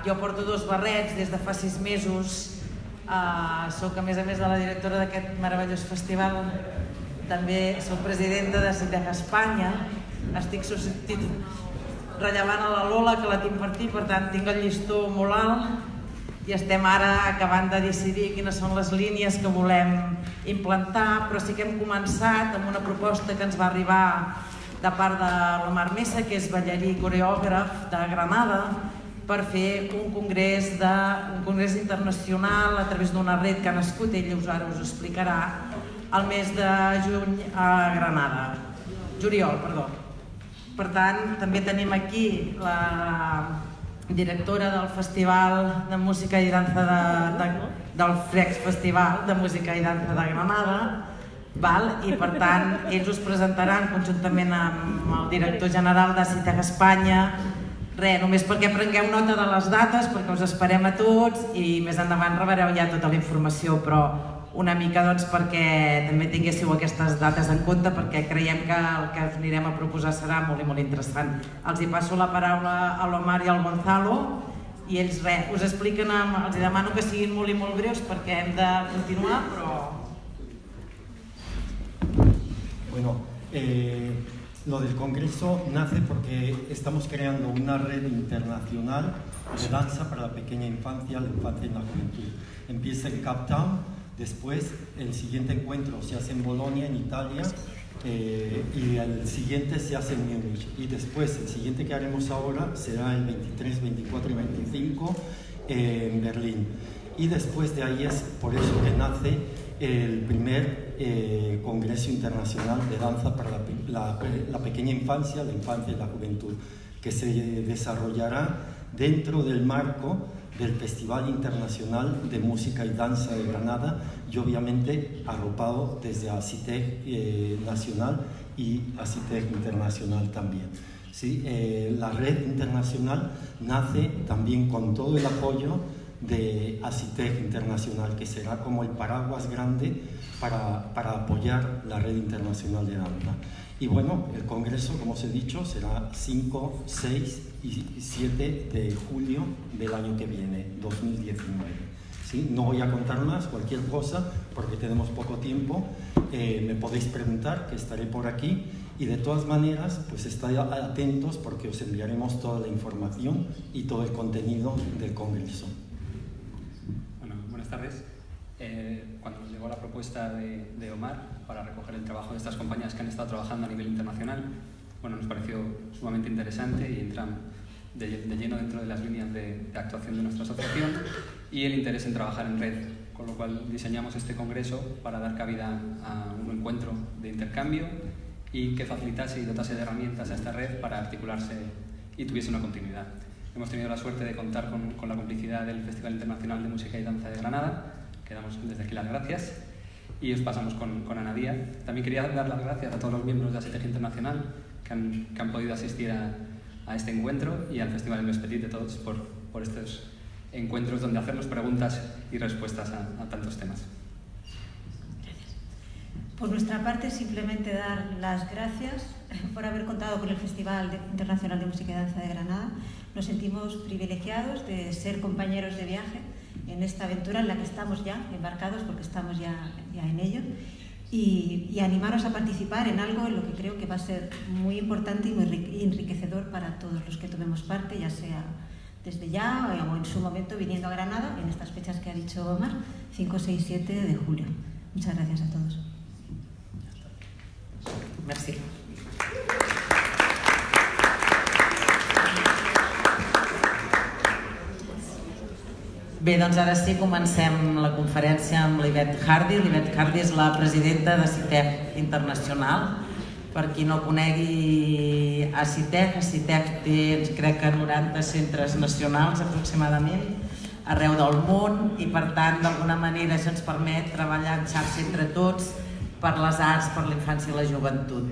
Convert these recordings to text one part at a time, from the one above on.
Jo porto 2 barrets des de fa 6 mesos. Soc, a més de la directora d'aquest meravellós festival, també soc presidenta d'Assitej Espanya. Estic rellevant a la Lola, que la tinc per aquí, per tant tinc el llistó molt alt i estem ara acabant de decidir quines són les línies que volem implantar, però sí que hem començat amb una proposta que ens va arribar de part de l'Omar Mesa, que és ballarí i coreògraf de Granada, per fer un congrés internacional a través d'una red que ha nascut, ell ara us ho explicarà, al mes de juliol. Per tant, també tenim aquí la directora del Festival de Música i Dansa del Frex Festival de Música i Dansa de Granada, i per tant ells us presentaran conjuntament amb el director general d'Assitej Espanya. Només perquè prengueu nota de les dates, perquè us esperem a tots i més endavant rebreu ja tota la informació, però una mica perquè també tinguéssiu aquestes dates en compte, perquè creiem que el que anirem a proposar serà molt i molt interessant. Els hi passo la paraula a l'Omar i al Gonzalo i ells us expliquen, els demano que siguin molt i molt breus perquè hem de continuar, però... Bueno, lo del Congreso nace porque estamos creando una red internacional de danza para la pequeña infancia, la infancia y la juventud. Empieza en Cape Town, después el siguiente encuentro se hace en Bolonia, en Italia, y el siguiente se hace en Múnich. Y después el siguiente que haremos ahora será el 23, 24 y 25 en Berlín. Y después de ahí es por eso que nace el primer Congreso Internacional de Danza para la pequeña infancia, la infancia y la juventud, que se desarrollará dentro del marco del Festival Internacional de Música y Danza de Granada y obviamente arropado desde Assitej Nacional y Assitej Internacional también. ¿Sí? La red internacional nace también con todo el apoyo de Assitej Internacional, que será como el paraguas grande para apoyar la red internacional de danza. Y bueno, el congreso, como os he dicho, será 5, 6 y 7 de julio del año que viene, 2019. ¿Sí? No voy a contar más, cualquier cosa, porque tenemos poco tiempo. Me podéis preguntar, que estaré por aquí. Y de todas maneras, pues estad atentos porque os enviaremos toda la información y todo el contenido del congreso. Buenas tardes. Cuando nos llegó la propuesta de Omar para recoger el trabajo de estas compañías que han estado trabajando a nivel internacional, nos pareció sumamente interesante y entran de lleno dentro de las líneas de actuación de nuestra asociación y el interés en trabajar en red, con lo cual diseñamos este congreso para dar cabida a un encuentro de intercambio y que facilitase y dotase de herramientas a esta red para articularse y tuviese una continuidad. Hemos tenido la suerte de contar con la complicidad del Festival Internacional de Música y Danza de Granada, que damos desde aquí las gracias, y os pasamos con Ana Díaz. También quería dar las gracias a todos los miembros de Assitej Internacional que han podido asistir a este encuentro y al Festival Petit de Tots por estos encuentros donde hacernos preguntas y respuestas a tantos temas. Por nuestra parte, simplemente dar las gracias por haber contado con el Festival Internacional de Música y Danza de Granada. Nos sentimos privilegiados de ser compañeros de viaje en esta aventura en la que estamos ya embarcados, porque estamos ya en ello, y animaros a participar en algo en lo que creo que va a ser muy importante y muy enriquecedor para todos los que tomemos parte, ya sea desde ya o en su momento viniendo a Granada, en estas fechas que ha dicho Omar, 5, 6, 7 de julio. Muchas gracias a todos. Merci. Bé, doncs ara sí, comencem la conferència amb l'Yvette Hardie. L'Yvette Hardie és la presidenta d'Assitej Internacional. Per qui no conegui Assitej, Assitej té, crec que 90 centres nacionals aproximadament arreu del món i per tant d'alguna manera això ens permet treballar en xarxa entre tots per les arts, per la infància i la joventut.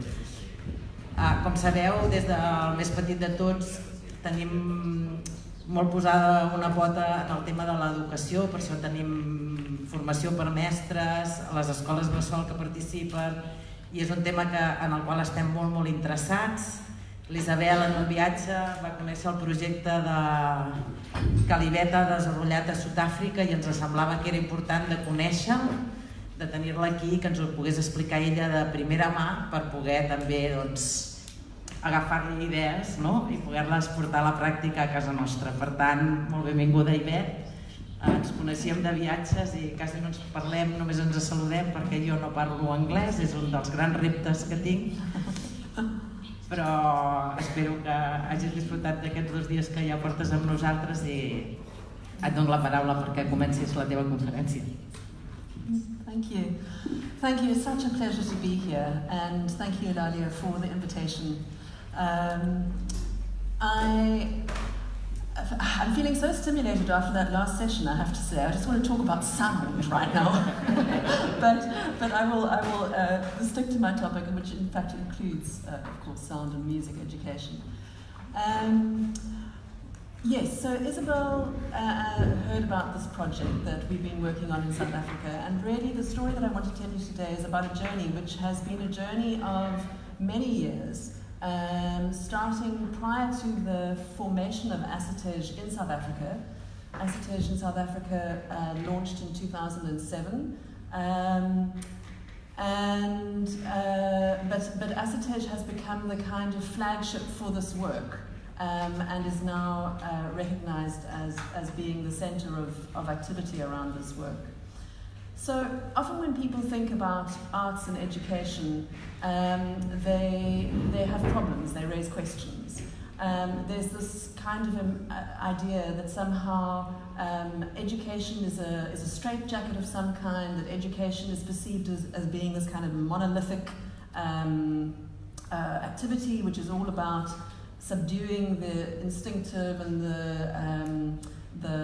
Com sabeu, des del més petit de tots tenim molt posada una pota en el tema de l'educació, per això tenim formació per mestres, a les escoles bressol que participen, i és un tema en el qual estem molt interessats. L'Isabel en un viatge va conèixer el projecte que l'Yvette ha desenvolupat a Sud-àfrica i ens semblava que era important de conèixer, de tenir-la aquí, que ens ho pogués explicar ella de primera mà per poder també agafar-li idees i poder-les portar a la pràctica a casa nostra. Per tant, molt benvinguda, Yvette. Ens coneixíem de viatges i quasi no ens parlem, només ens saludem perquè jo no parlo anglès, és un dels grans reptes que tinc. Però espero que hagis disfrutat d'aquests 2 dies que ja portes amb nosaltres i et dono la paraula perquè comencis la teva conferència. Thank you. Thank you. It's such a pleasure to be here, and thank you, Eulàlia, for the invitation. I'm feeling so stimulated after that last session, I have to say. I just want to talk about sound right now. but I will stick to my topic, which in fact includes, of course, sound and music education. Yes, so Isabel heard about this project that we've been working on in South Africa, and really the story that I want to tell you today is about a journey which has been a journey of many years, starting prior to the formation of Assitej in South Africa. Assitej in South Africa launched in 2007, but Assitej has become the kind of flagship for this work. And is now recognized as being the center of activity around this work. So often when people think about arts and education, they have problems, they raise questions. There's this kind of idea that somehow education is a straitjacket of some kind, that education is perceived as being this kind of monolithic activity which is all about subduing the instinctive and the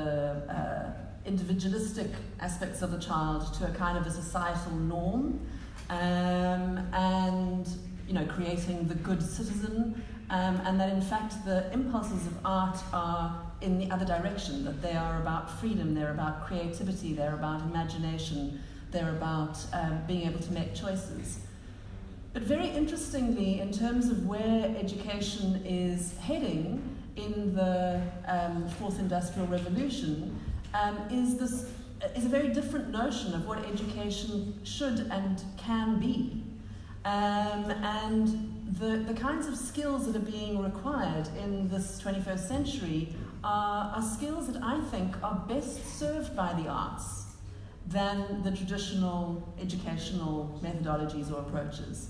individualistic aspects of the child to a kind of a societal norm, and creating the good citizen, and that in fact the impulses of art are in the other direction, that they are about freedom, they're about creativity, they're about imagination, they're about being able to make choices. But very interestingly, in terms of where education is heading in the Fourth Industrial Revolution, is a very different notion of what education should and can be. And the kinds of skills that are being required in this 21st century are skills that I think are best served by the arts than the traditional educational methodologies or approaches.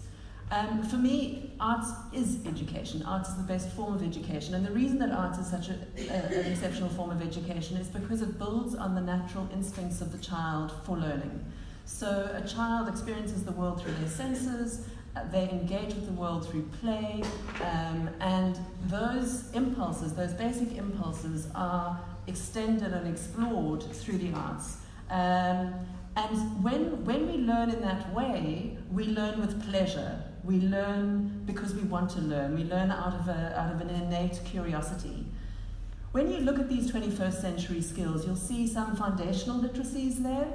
For me, arts is education. Arts is the best form of education. And the reason that arts is such an exceptional form of education is because it builds on the natural instincts of the child for learning. So a child experiences the world through their senses, they engage with the world through play, and those impulses, those basic impulses, are extended and explored through the arts. And when we learn in that way, we learn with pleasure. We learn because we want to learn. We learn out of an innate curiosity. When you look at these 21st century skills, you'll see some foundational literacies there,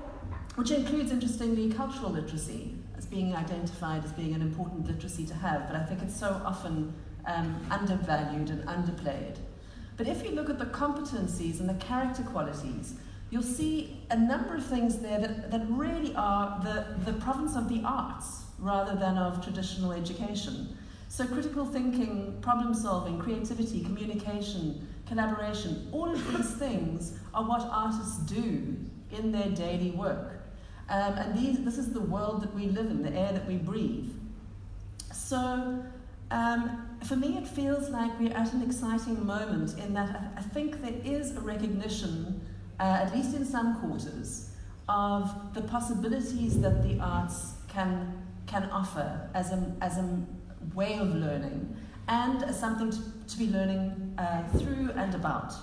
which includes, interestingly, cultural literacy as being identified as being an important literacy to have, but I think it's so often undervalued and underplayed. But if you look at the competencies and the character qualities, you'll see a number of things there that really are the province of the arts rather than of traditional education. So critical thinking, problem solving, creativity, communication, collaboration, all of these things are what artists do in their daily work. And this is the world that we live in, the air that we breathe. So for me it feels like we're at an exciting moment in that I think there is a recognition, at least in some quarters, of the possibilities that the arts can offer as a way of learning and as something to be learning through and about.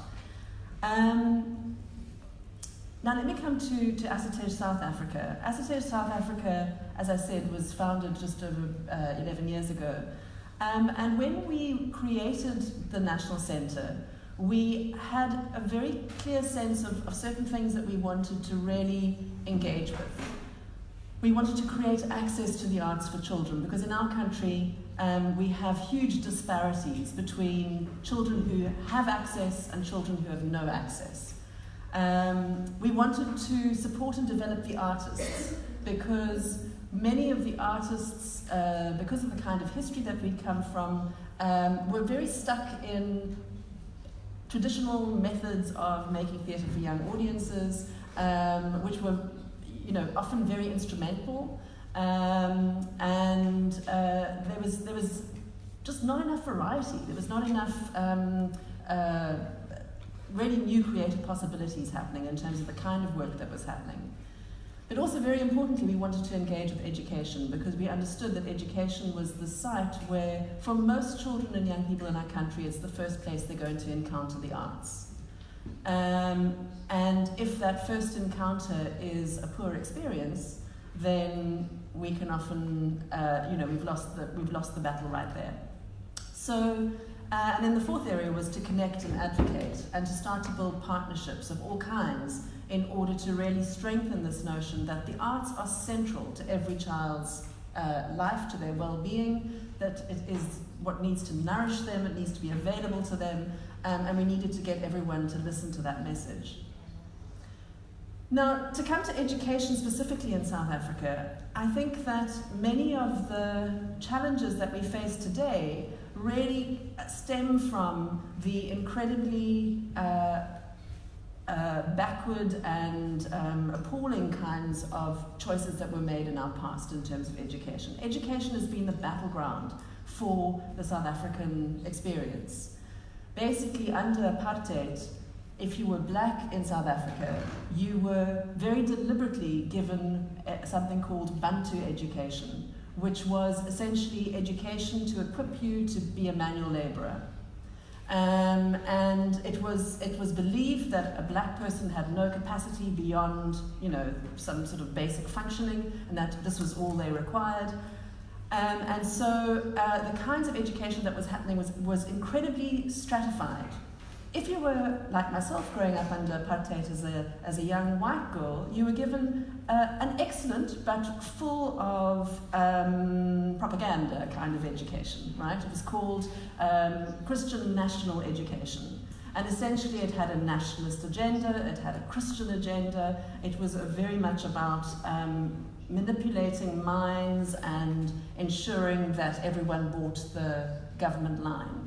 Now let me come to Assitej South Africa. Assitej South Africa, as I said, was founded just over 11 years ago. And when we created the National Centre, we had a very clear sense of certain things that we wanted to really engage with. We wanted to create access to the arts for children, because in our country, we have huge disparities between children who have access and children who have no access. We wanted to support and develop the artists because many of the artists, because of the kind of history that we'd come from, were very stuck in traditional methods of making theatre for young audiences, which were, often very instrumental, and there was just not enough variety. There was not enough really new creative possibilities happening in terms of the kind of work that was happening. But also, very importantly, we wanted to engage with education because we understood that education was the site where, for most children and young people in our country, it's the first place they're going to encounter the arts. And if that first encounter is a poor experience, then we can often, we've lost the battle right there. So, and then the fourth area was to connect and advocate and to start to build partnerships of all kinds in order to really strengthen this notion that the arts are central to every child's life, to their well-being, that it is what needs to nourish them, it needs to be available to them, and we needed to get everyone to listen to that message. Now, to come to education specifically in South Africa, I think that many of the challenges that we face today really stem from the incredibly backward and appalling kinds of choices that were made in our past in terms of education. Education has been the battleground for the South African experience. Basically, under apartheid, if you were black in South Africa, you were very deliberately given something called Bantu education, which was essentially education to equip you to be a manual labourer. And it was believed that a black person had no capacity beyond, some sort of basic functioning, and that this was all they required. And so the kinds of education that was happening was incredibly stratified. If you were, like myself, growing up under apartheid as a young white girl, you were given an excellent but full of propaganda kind of education, right? It was called Christian national education. And essentially it had a nationalist agenda, it had a Christian agenda, it was very much about manipulating minds and ensuring that everyone bought the government line.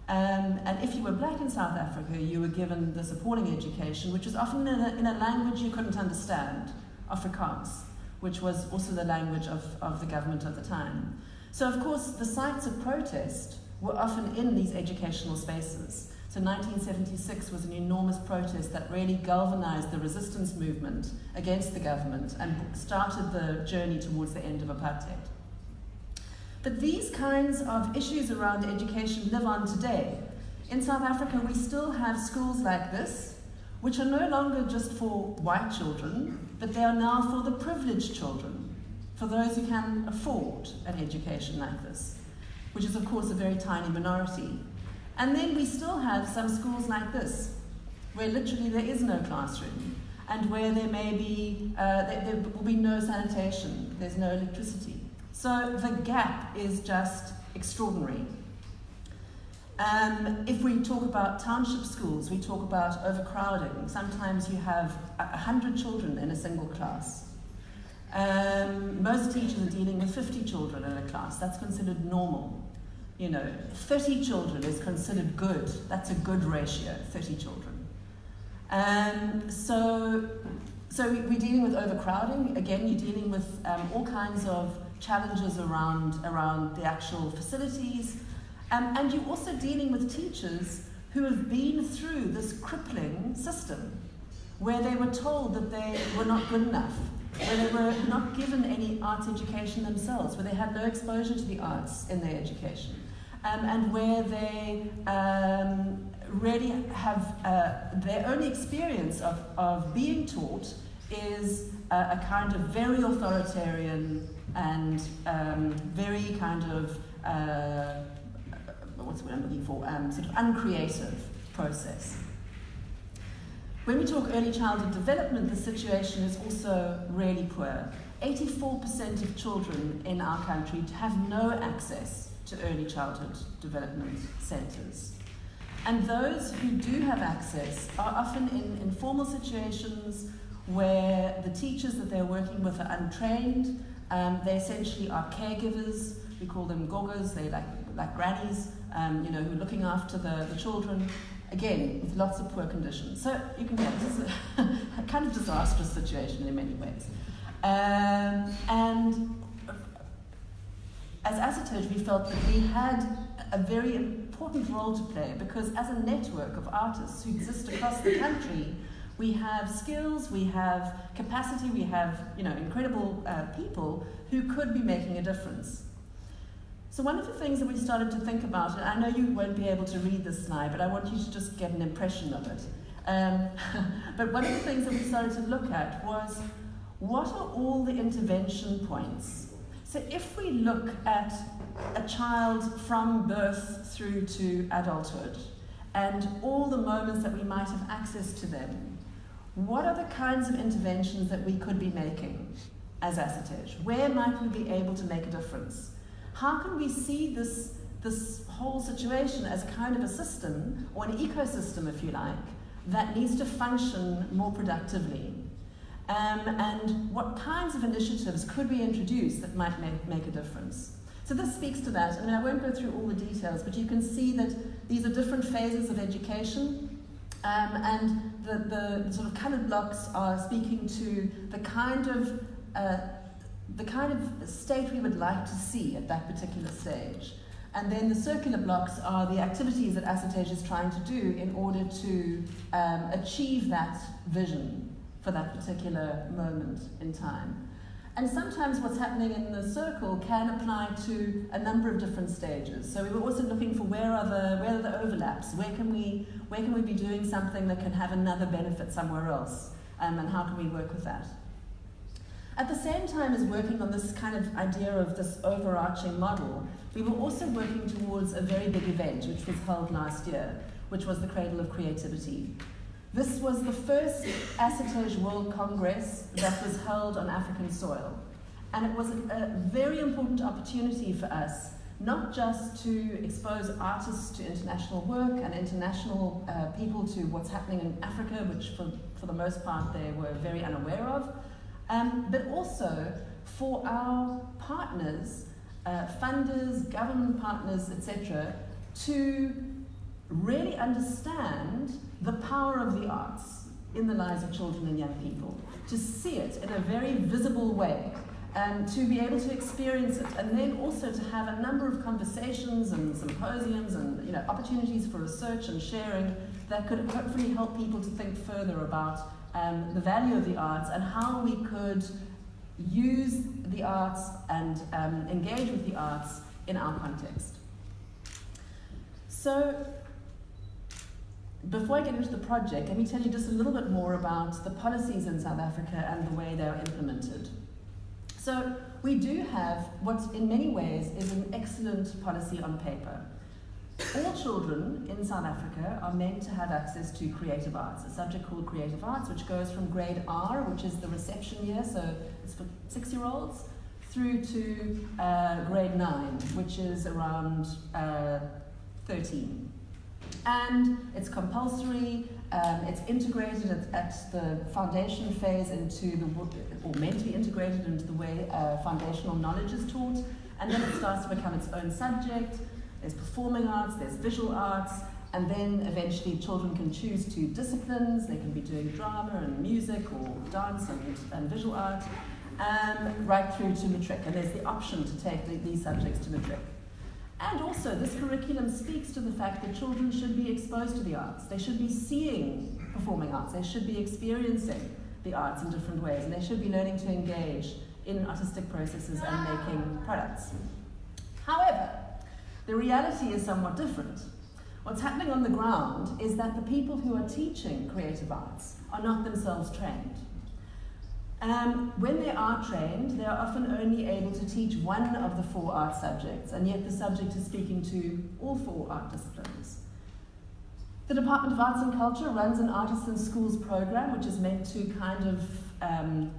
And if you were black in South Africa, you were given this appalling education, which was often in a language you couldn't understand, Afrikaans, which was also the language of the government at the time. So of course, the sites of protest were often in these educational spaces. So 1976 was an enormous protest that really galvanized the resistance movement against the government and started the journey towards the end of apartheid. But these kinds of issues around education live on today. In South Africa, we still have schools like this, which are no longer just for white children, but they are now for the privileged children, for those who can afford an education like this, which is of course a very tiny minority. And then we still have some schools like this, where literally there is no classroom, and where there may be, there will be no sanitation, there's no electricity. So the gap is just extraordinary. If we talk about township schools, we talk about overcrowding. Sometimes you have 100 children in a single class. Most teachers are dealing with 50 children in a class. That's considered normal. 30 children is considered good. That's a good ratio, 30 children. So we're dealing with overcrowding. Again, you're dealing with all kinds of challenges around the actual facilities. And you're also dealing with teachers who have been through this crippling system where they were told that they were not good enough, where they were not given any arts education themselves, where they had no exposure to the arts in their education, and where they really have their only experience of being taught is a kind of very authoritarian and very kind of what's the word I'm looking for? Sort of uncreative process. When we talk early childhood development, the situation is also really poor. 84% of children in our country have no access to early childhood development centres. And those who do have access are often in informal situations where the teachers that they're working with are untrained. They essentially are caregivers. We call them gogas. They're like grannies, who are looking after the children, again, with lots of poor conditions. So you can tell this is a kind of disastrous situation in many ways. And as Assitej, we felt that we had a very important role to play, because as a network of artists who exist across the country, we have skills, we have capacity, we have incredible people who could be making a difference. So one of the things that we started to think about, and I know you won't be able to read this slide, but I want you to just get an impression of it. But one of the things that we started to look at was, what are all the intervention points? So if we look at a child from birth through to adulthood, and all the moments that we might have access to them, what are the kinds of interventions that we could be making as Assitej? Where might we be able to make a difference? How can we see this whole situation as a kind of a system, or an ecosystem, if you like, that needs to function more productively? And what kinds of initiatives could we introduce that might make a difference? So this speaks to that. I mean, I won't go through all the details, but you can see that these are different phases of education, and the sort of coloured blocks are speaking to the kind of state we would like to see at that particular stage. And then the circular blocks are the activities that Assitej is trying to do in order to achieve that vision for that particular moment in time. And sometimes what's happening in the circle can apply to a number of different stages. So we were also looking for where are the overlaps? Where can we be doing something that can have another benefit somewhere else? And how can we work with that? At the same time as working on this kind of idea of this overarching model, we were also working towards a very big event which was held last year, which was the Cradle of Creativity. This was the first Assitej World Congress that was held on African soil. And it was a very important opportunity for us, not just to expose artists to international work and international people to what's happening in Africa, which for the most part they were very unaware of, but also for our partners, funders, government partners, etc., to really understand the power of the arts in the lives of children and young people, to see it in a very visible way, and to be able to experience it, and then also to have a number of conversations and symposiums and opportunities for research and sharing that could hopefully help people to think further about the value of the arts and how we could use the arts and engage with the arts in our context. So, before I get into the project, let me tell you just a little bit more about the policies in South Africa and the way they are implemented. So we do have what in many ways is an excellent policy on paper. All children in South Africa are meant to have access to creative arts, a subject called creative arts, which goes from grade R, which is the reception year, so it's for 6-year-olds, through to grade 9, which is around 13. And it's compulsory, it's integrated at the foundation phase or meant to be integrated into the way foundational knowledge is taught, and then it starts to become its own subject. There's performing arts, there's visual arts, and then eventually children can choose 2 disciplines. They can be doing drama and music or dance and visual art, right through to matric, and there's the option to take these subjects to matric. And also, this curriculum speaks to the fact that children should be exposed to the arts. They should be seeing performing arts. They should be experiencing the arts in different ways, and they should be learning to engage in artistic processes and making products. However, the reality is somewhat different. What's happening on the ground is that the people who are teaching creative arts are not themselves trained. When they are trained, they are often only able to teach one of the 4 art subjects, and yet the subject is speaking to all 4 art disciplines. The Department of Arts and Culture runs an Artists in Schools program, which is meant to kind of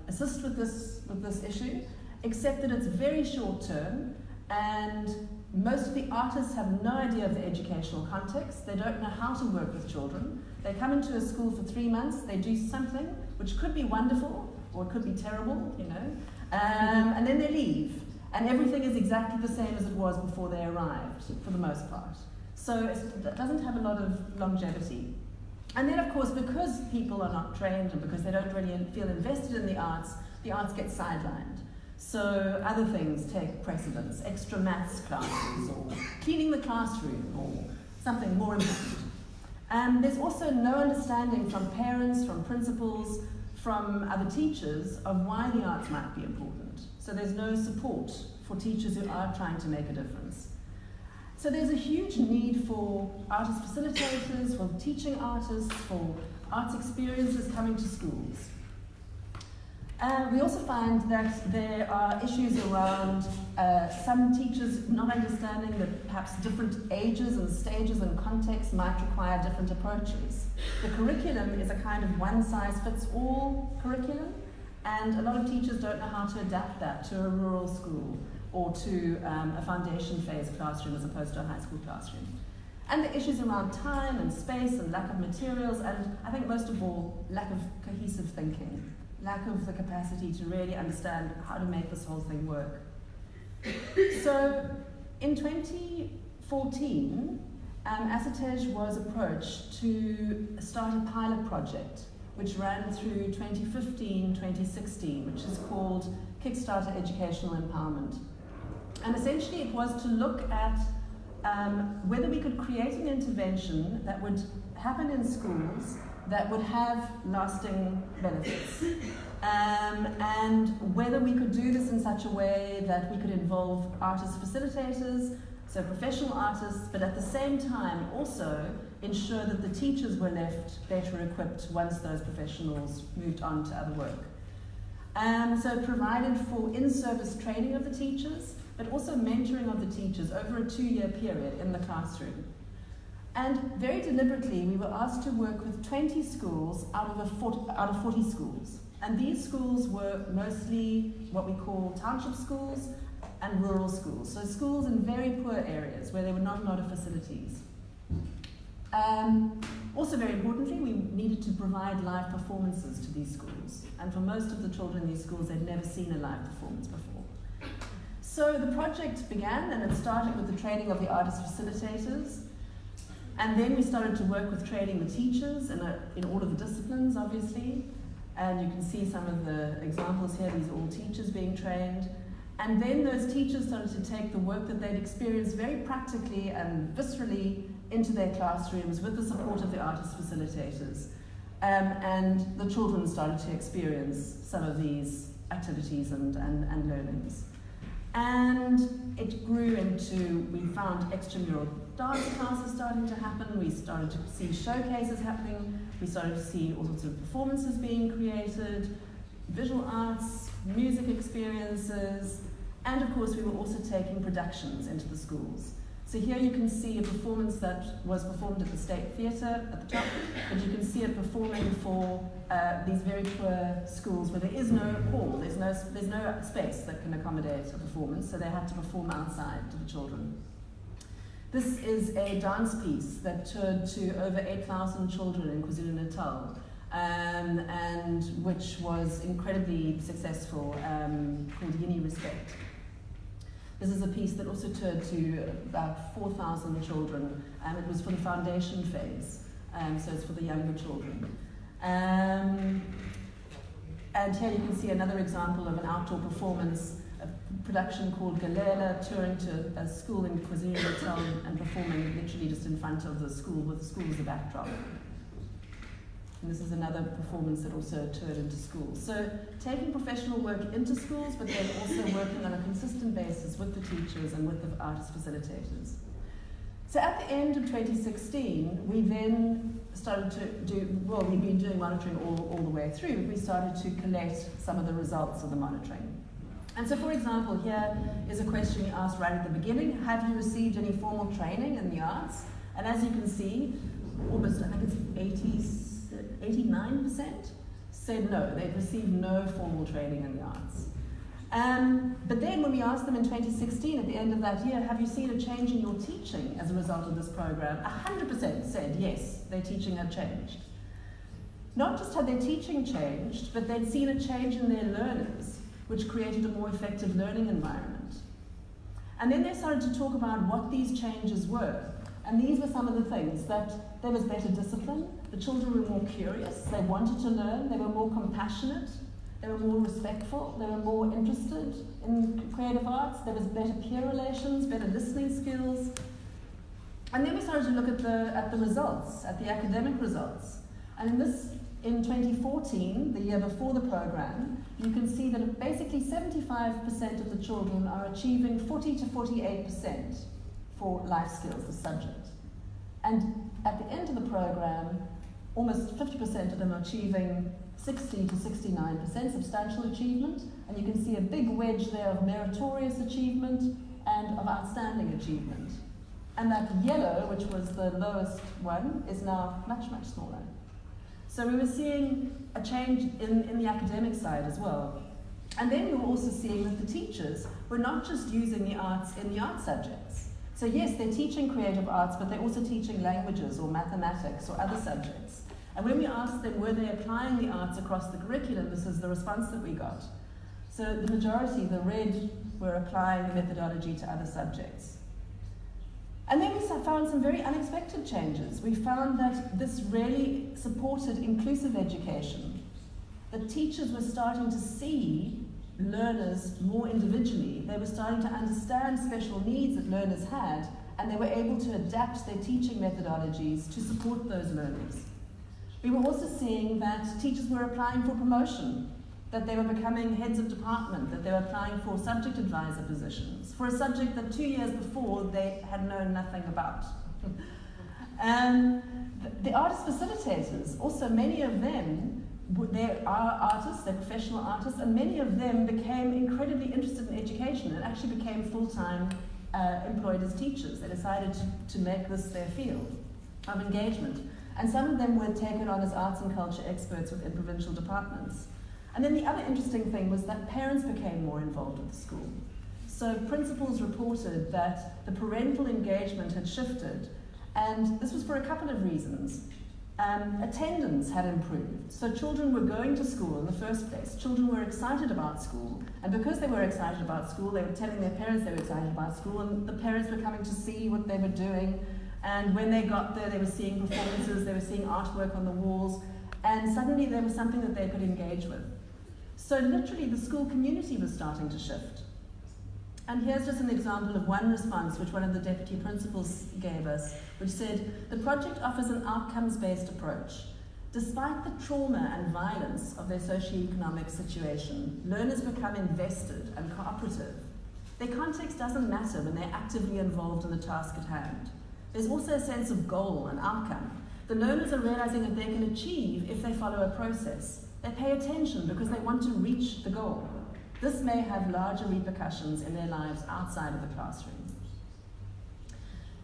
assist with this issue, except that it's very short term, and Most of the artists have no idea of the educational context. They don't know how to work with children. They come into a school for 3 months, they do something, which could be wonderful, or it could be terrible, you know, and then they leave. And everything is exactly the same as it was before they arrived, for the most part. So it doesn't have a lot of longevity. And then, of course, because people are not trained and because they don't really feel invested in the arts get sidelined. So other things take precedence, extra maths classes, or cleaning the classroom, or something more important. There's also no understanding from parents, from principals, from other teachers of why the arts might be important. So there's no support for teachers who are trying to make a difference. So there's a huge need for artist facilitators, for teaching artists, for arts experiences coming to schools. We also find that there are issues around some teachers not understanding that perhaps different ages and stages and contexts might require different approaches. The curriculum is a kind of one-size-fits-all curriculum, and a lot of teachers don't know how to adapt that to a rural school or to a foundation phase classroom as opposed to a high school classroom. And the issues around time and space and lack of materials, and I think most of all, lack of cohesive thinking. Lack of the capacity to really understand how to make this whole thing work. So in 2014, Assitej was approached to start a pilot project which ran through 2015-2016, which is called Kickstarter Educational Empowerment. And essentially it was to look at whether we could create an intervention that would happen in schools that would have lasting benefits. And whether we could do this in such a way that we could involve artist facilitators, so professional artists, but at the same time also ensure that the teachers were left better equipped once those professionals moved on to other work. So it provided for in-service training of the teachers, but also mentoring of the teachers over a 2-year period in the classroom. And very deliberately, we were asked to work with 20 schools out of 40 schools. And these schools were mostly what we call township schools and rural schools. So schools in very poor areas where there were not a lot of facilities. Also very importantly, we needed to provide live performances to these schools. And for most of the children in these schools, they'd never seen a live performance before. So the project began, and it started with the training of the artist facilitators. And then we started to work with training the teachers in all of the disciplines, obviously. And you can see some of the examples here. These are all teachers being trained. And then those teachers started to take the work that they'd experienced very practically and viscerally into their classrooms with the support of the artist facilitators. And the children started to experience some of these activities and learnings. And it grew into, we found extramural dance classes starting to happen, we started to see showcases happening, we started to see all sorts of performances being created, visual arts, music experiences, and of course we were also taking productions into the schools. So here you can see a performance that was performed at the State Theatre at the top, but you can see it performing for these very poor schools where there is no hall, there's no space that can accommodate a performance, so they had to perform outside to the children. This is a dance piece that toured to over 8,000 children in KwaZulu-Natal, and which was incredibly successful, called Yini Respect. This is a piece that also toured to about 4,000 children. It was for the foundation phase, so it's for the younger children. And here you can see another example of an outdoor performance, a production called Galela, touring to a school in KwaZulu-Natal and performing literally just in front of the school with the school as a backdrop. And this is another performance that also toured into schools. So taking professional work into schools, but then also working on a consistent basis with the teachers and with the artist facilitators. So at the end of 2016, we then started to do, well, we've been doing monitoring all the way through, but we started to collate some of the results of the monitoring. And so, for example, here is a question we asked right at the beginning: have you received any formal training in the arts? And as you can see, almost, I think it's 89% said no, they've received no formal training in the arts. But then when we asked them in 2016, at the end of that year, have you seen a change in your teaching as a result of this program? 100% said yes, their teaching had changed. Not just had their teaching changed, but they'd seen a change in their learners, which created a more effective learning environment. And then they started to talk about what these changes were. And these were some of the things, that there was better discipline, the children were more curious, they wanted to learn, they were more compassionate, they were more respectful, they were more interested in creative arts, there was better peer relations, better listening skills. And then we started to look at the results, at the academic results. And in 2014, the year before the program, you can see that basically 75% of the children are achieving 40 to 48% for life skills, the subject. And at the end of the program, almost 50% of them are achieving 60 to 69% substantial achievement, and you can see a big wedge there of meritorious achievement and of outstanding achievement. And that yellow, which was the lowest one, is now much, much smaller. So we were seeing a change in the academic side as well. And then we were also seeing that the teachers were not just using the arts in the art subjects. So yes, they're teaching creative arts, but they're also teaching languages or mathematics or other subjects. And when we asked them, were they applying the arts across the curriculum, this is the response that we got. So the majority, the red, were applying the methodology to other subjects. And then we found some very unexpected changes. We found that this really supported inclusive education. That teachers were starting to see learners more individually. They were starting to understand special needs that learners had, and they were able to adapt their teaching methodologies to support those learners. We were also seeing that teachers were applying for promotion, that they were becoming heads of department, that they were applying for subject advisor positions, for a subject that 2 years before they had known nothing about. The artist facilitators, also many of them, they are artists, they're professional artists, and many of them became incredibly interested in education and actually became full-time employed as teachers. They decided to make this their field of engagement. And some of them were taken on as arts and culture experts within provincial departments. And then the other interesting thing was that parents became more involved with the school. So principals reported that the parental engagement had shifted, and this was for a couple of reasons. Attendance had improved, so children were going to school in the first place. Children were excited about school, and because they were excited about school, they were telling their parents they were excited about school, and the parents were coming to see what they were doing. And when they got there, they were seeing performances, they were seeing artwork on the walls, and suddenly there was something that they could engage with. So literally the school community was starting to shift. And here's just an example of one response which one of the deputy principals gave us, which said, the project offers an outcomes-based approach. Despite the trauma and violence of their socioeconomic situation, learners become invested and cooperative. Their context doesn't matter when they're actively involved in the task at hand. There's also a sense of goal and outcome. The learners are realizing that they can achieve if they follow a process. They pay attention because they want to reach the goal. This may have larger repercussions in their lives outside of the classroom.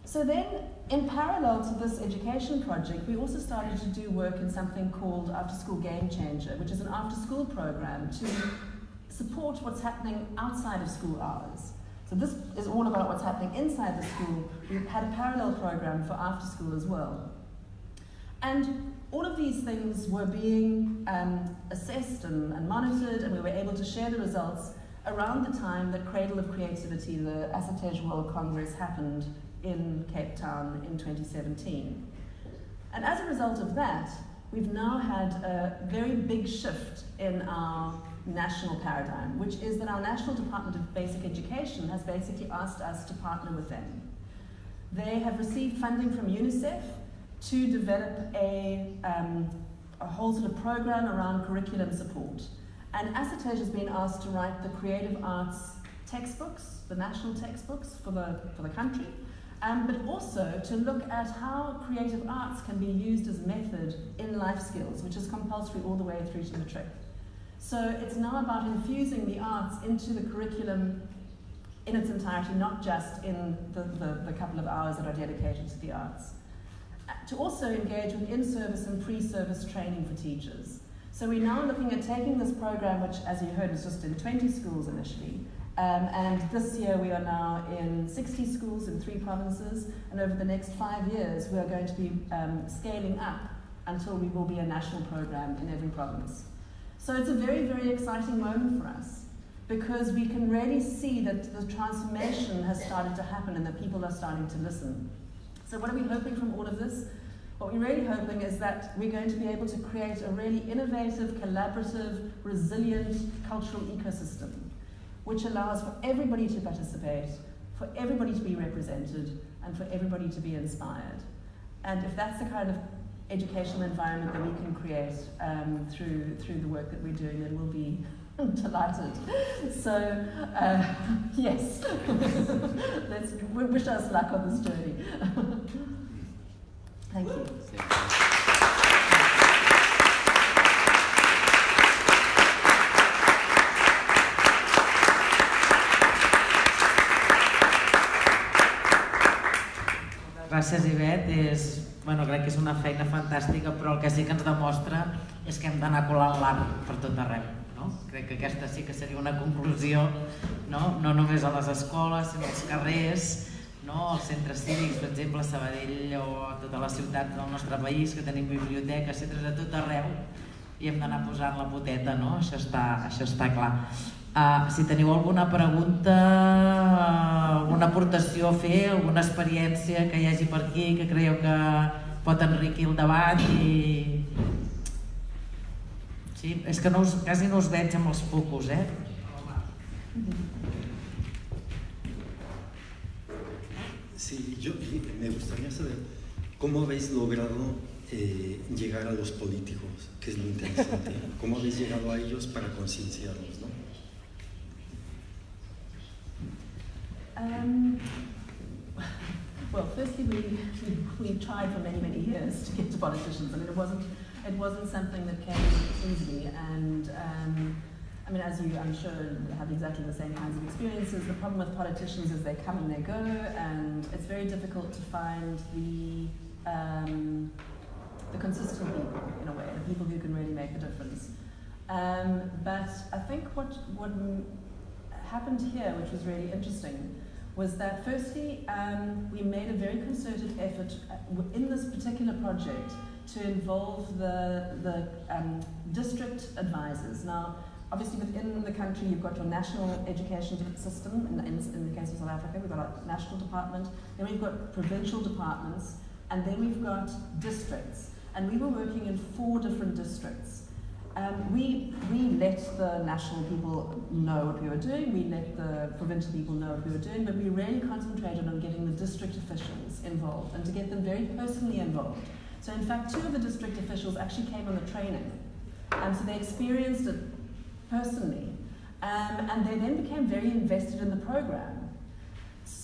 So then, in parallel to this education project, we also started to do work in something called After School Game Changer, which is an after-school program to support what's happening outside of school hours. So this is all about what's happening inside the school. We've had a parallel program for after school as well. And all of these things were being assessed and monitored, and we were able to share the results around the time that Cradle of Creativity, the Assitej World Congress, happened in Cape Town in 2017. And as a result of that, we've now had a very big shift in our national paradigm, which is that our National Department of Basic Education has basically asked us to partner with them. They have received funding from UNICEF to develop a whole sort of program around curriculum support. And Assitej has been asked to write the creative arts textbooks, the national textbooks for the country, but also to look at how creative arts can be used as method in life skills, which is compulsory all the way through to matric. So it's now about infusing the arts into the curriculum in its entirety, not just in the couple of hours that are dedicated to the arts. To also engage with in-service and pre-service training for teachers. So we're now looking at taking this program, which, as you heard, was just in 20 schools initially, and this year we are now in 60 schools in 3 provinces, and over the next 5 years we are going to be scaling up until we will be a national program in every province. So it's a very, very exciting moment for us, because we can really see that the transformation has started to happen and that people are starting to listen. So what are we hoping from all of this? What we're really hoping is that we're going to be able to create a really innovative, collaborative, resilient cultural ecosystem, which allows for everybody to participate, for everybody to be represented, and for everybody to be inspired. And if that's the kind of educational environment that we can create through the work that we're doing, then we'll be delighted. So, yes, let's wish us luck on this journey. Thank you. Gràcies, Yvette. Crec que és una feina fantàstica, però el que sí que ens demostra és que hem d'anar colant l'art per tot arreu. No? Crec que aquesta sí que seria una conclusió, no només a les escoles, sinó als carrers, als centres cívics, per exemple, a Sabadell o a totes les ciutats del nostre país, que tenim biblioteques, centres de tot arreu, i hem d'anar posant la poteta, no? Això està clar. Si teniu alguna pregunta, alguna aportació a fer, alguna experiència que hi hagi per aquí que creieu que pot enriquir el debat i... Sí, és que quasi no us veig amb els focus, Sí, me gustaría saber cómo habéis logrado llegar a los políticos, que es lo interesante. ¿Cómo habéis llegado a ellos para concienciarlos, ¿no? Well, firstly, we tried for many, many years to get to politicians. I mean, it wasn't something that came easily. And I mean, as you, I'm sure, have exactly the same kinds of experiences. The problem with politicians is they come and they go, and it's very difficult to find the consistent people, in a way, the people who can really make a difference. But I think what happened here, which was really interesting, was that firstly, we made a very concerted effort in this particular project to involve the district advisors. Now, obviously within the country you've got your national education system, in the case of South Africa we've got a national department, then we've got provincial departments, and then we've got districts. And we were working in 4 different districts. We let the national people know what we were doing, we let the provincial people know what we were doing, but we really concentrated on getting the district officials involved and to get them very personally involved. So in fact, 2 of the district officials actually came on the training, so they experienced it personally, and they then became very invested in the program.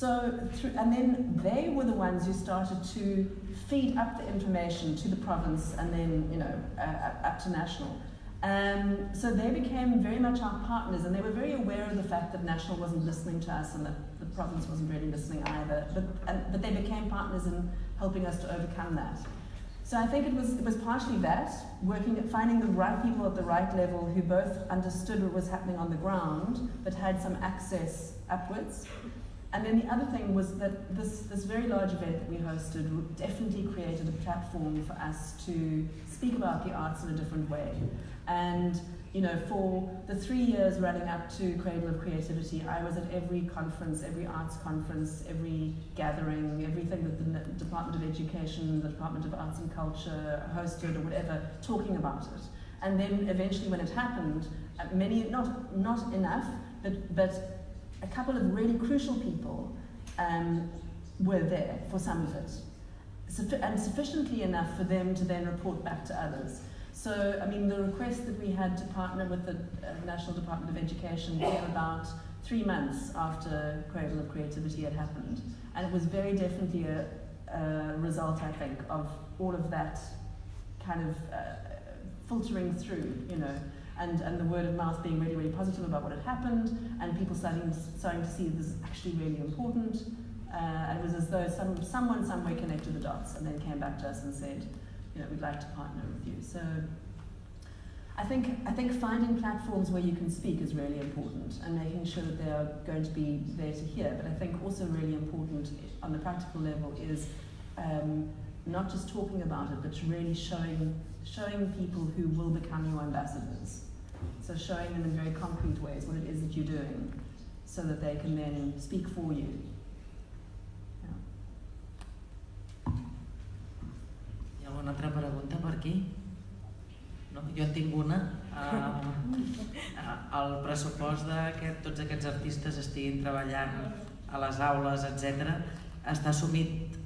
And then they were the ones who started to feed up the information to the province and then, up to national. So they became very much our partners, and they were very aware of the fact that national wasn't listening to us and that the province wasn't really listening either. But they became partners in helping us to overcome that. So I think it was partially that, finding the right people at the right level who both understood what was happening on the ground, but had some access upwards. And then the other thing was that this very large event that we hosted definitely created a platform for us to speak about the arts in a different way. And for the 3 years running up to Cradle of Creativity, I was at every conference, every arts conference, every gathering, everything that the Department of Education, the Department of Arts and Culture hosted or whatever, talking about it. And then eventually when it happened, many, not enough, but a couple of really crucial people were there for some of it, and sufficiently enough for them to then report back to others. So, I mean, the request that we had to partner with the National Department of Education came about 3 months after Cradle of Creativity had happened, and it was very definitely a result, I think, of all of that kind of filtering through, and the word of mouth being really, really positive about what had happened, and people starting to see this is actually really important. And it was as though someone somewhere connected the dots and then came back to us and said, we'd like to partner with you. So I think finding platforms where you can speak is really important, and making sure that they are going to be there to hear. But I think also really important on the practical level is not just talking about it, but really showing people who will become your ambassadors. So showing them in very concrete ways what it is that you're doing, so that they can then speak for you. Hi ha alguna altra pregunta per aquí? No? Jo en tinc una. El pressupost que tots aquests artistes estiguin treballant a les aules, etc., està assumit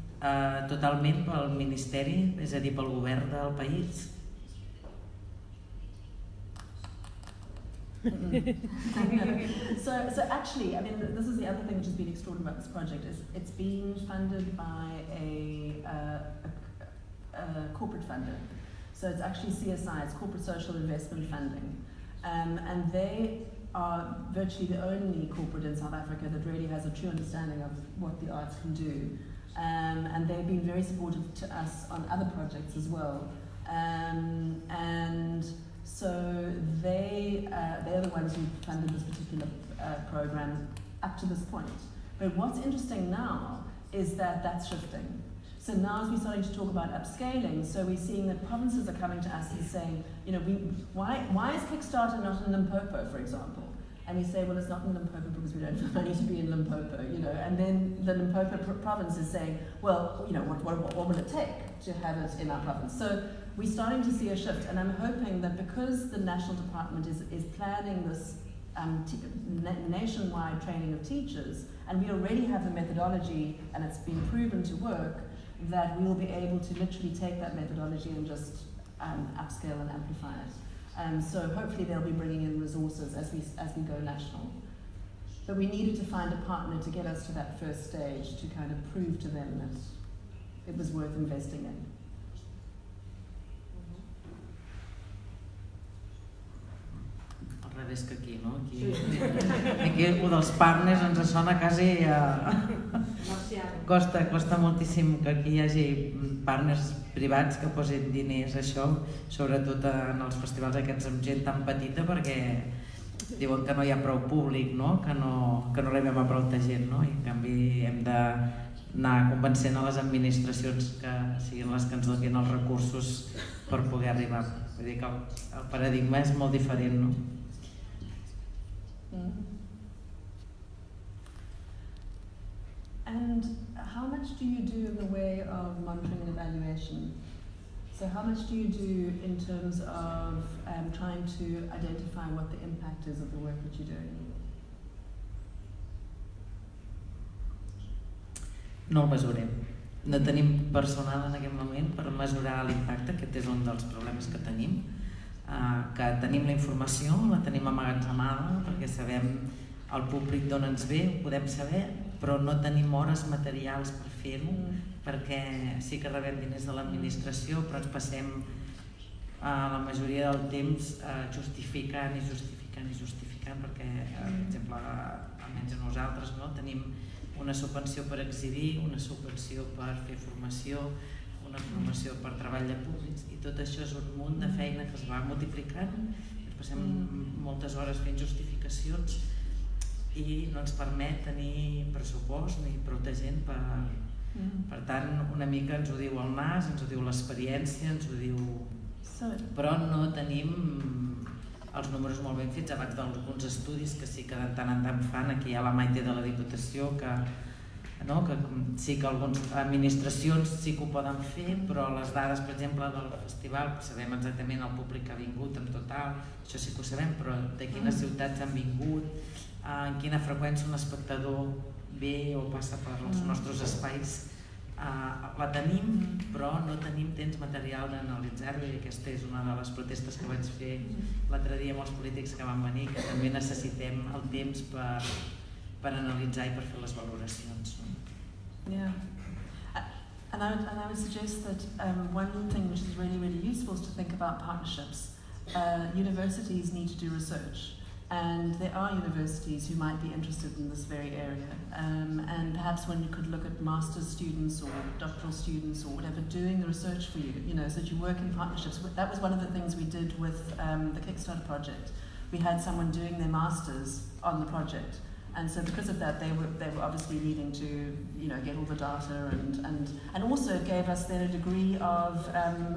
totalment pel Ministeri, és a dir, pel govern del país? So actually, I mean, this is the other thing which has been extraordinary about this project, is it's being funded by a corporate funder. So it's actually CSI, it's Corporate Social Investment Funding. And they are virtually the only corporate in South Africa that really has a true understanding of what the arts can do. And they've been very supportive to us on other projects as well. And so they're the ones who funded this particular program up to this point. But what's interesting now is that that's shifting. So now as we're starting to talk about upscaling, so we're seeing that provinces are coming to us and saying, you know, why is Kickstarter not in Limpopo, for example? And we say, well, it's not in Limpopo because we don't have money to be in Limpopo, you know. And then the Limpopo province is saying, well, you know, what will it take to have it in our province? So we're starting to see a shift, and I'm hoping that because the National Department is planning this nationwide training of teachers, and we already have the methodology and it's been proven to work, that we'll be able to literally take that methodology and just upscale and amplify it. So hopefully they'll be bringing in resources as we go national. But we needed to find a partner to get us to that first stage, to kind of prove to them that it was worth investing in. Al revés que aquí, no? Aquí un dels partners ens sona quasi costa moltíssim que aquí hi hagi partners privats que posin diners a això, sobretot en els festivals aquests amb gent tan petita, perquè diuen que no hi ha prou públic, no? Que no arribem a prou gent, no? I en canvi hem d'anar convencent a les administracions que siguin les que ens donin els recursos per poder arribar. Vull dir que el paradigma és molt diferent, no? And how much do you do in the way of monitoring and evaluation? So how much do you do in terms of trying to identify what the impact is of the work that you're doing? No el mesurem. No tenim personal en aquest moment per mesurar l'impacte. Aquest és un dels problemes que tenim. Que tenim la informació, la tenim emmagatzemada, perquè sabem el públic d'on ens ve, ho podem saber, però no tenim hores materials per fer-ho, perquè sí que rebem diners de l'administració, però ens passem la majoria del temps justificant, perquè, per exemple, almenys a nosaltres, no? Tenim una subvenció per exhibir, una subvenció per fer formació, una formació per treball de públics, i tot això és un munt de feina que es va multiplicant, ens passem moltes hores fent justificacions i no ens permet tenir pressupost ni prou gent per tant, una mica ens ho diu el nas, ens ho diu l'experiència, ens ho diu... Però no tenim els números molt ben fets abans d'alguns estudis que sí que de tant en tant fan. Aquí hi ha la Maite de la Diputació que sí que algunes administracions sí que ho poden fer, però les dades, per exemple, del festival, sabem exactament el públic que ha vingut en total, això sí que ho sabem, però de quines ciutats han vingut, en quina freqüència un espectador ve o passa per els nostres espais, la tenim, però no tenim temps material d'analitzar-ho, i aquesta és una de les protestes que vaig fer l'altre dia amb els polítics que van venir, que també necessitem el temps per analitzar i per fer les valoracions. Yeah. And I would suggest that one thing which is really, really useful is to think about partnerships. Universities need to do research. And there are universities who might be interested in this very area. And perhaps when you could look at master's students or doctoral students or whatever doing the research for you, so that you work in partnerships. That was one of the things we did with the Kickstarter project. We had someone doing their masters on the project. And so because of that, they were obviously needing to, get all the data and also it gave us then a degree of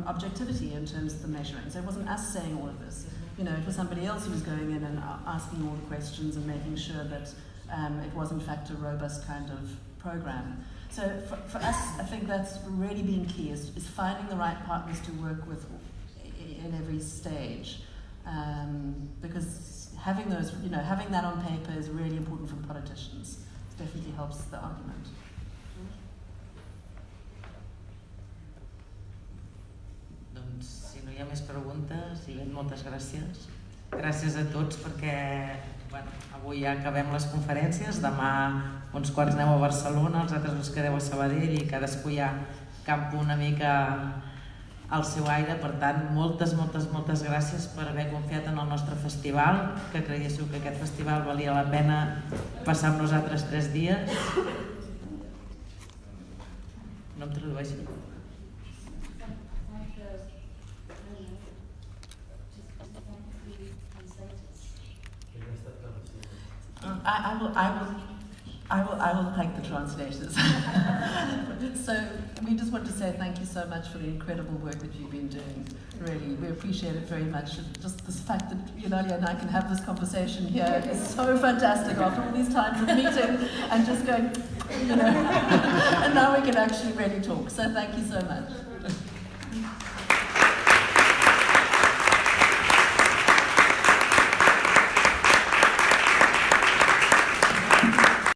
objectivity in terms of the measuring. So it wasn't us saying all of this. It was somebody else who was going in and asking all the questions and making sure that it was in fact a robust kind of program. So for us, I think that's really been key, is finding the right partners to work with in every stage. Because having those, having that on paper is really important for politicians. It definitely helps the argument. Si no hi ha més preguntes, Yvette, moltes gràcies. Gràcies a tots perquè avui ja acabem les conferències, demà uns quants aneu a Barcelona, els altres us quedeu a Sabadell i cadascú ja campa una mica al seu aire. Per tant, moltes gràcies per haver confiat en el nostre festival, que creiéssiu que aquest festival valia la pena passar amb nosaltres 3 dies. No em tradueixo. I will thank the translators. So we just want to say thank you so much for the incredible work that you've been doing. Really, we appreciate it very much. Just this fact that Eulàlia and I can have this conversation here is so fantastic after all these times of meeting and just going, and now we can actually really talk. So thank you so much.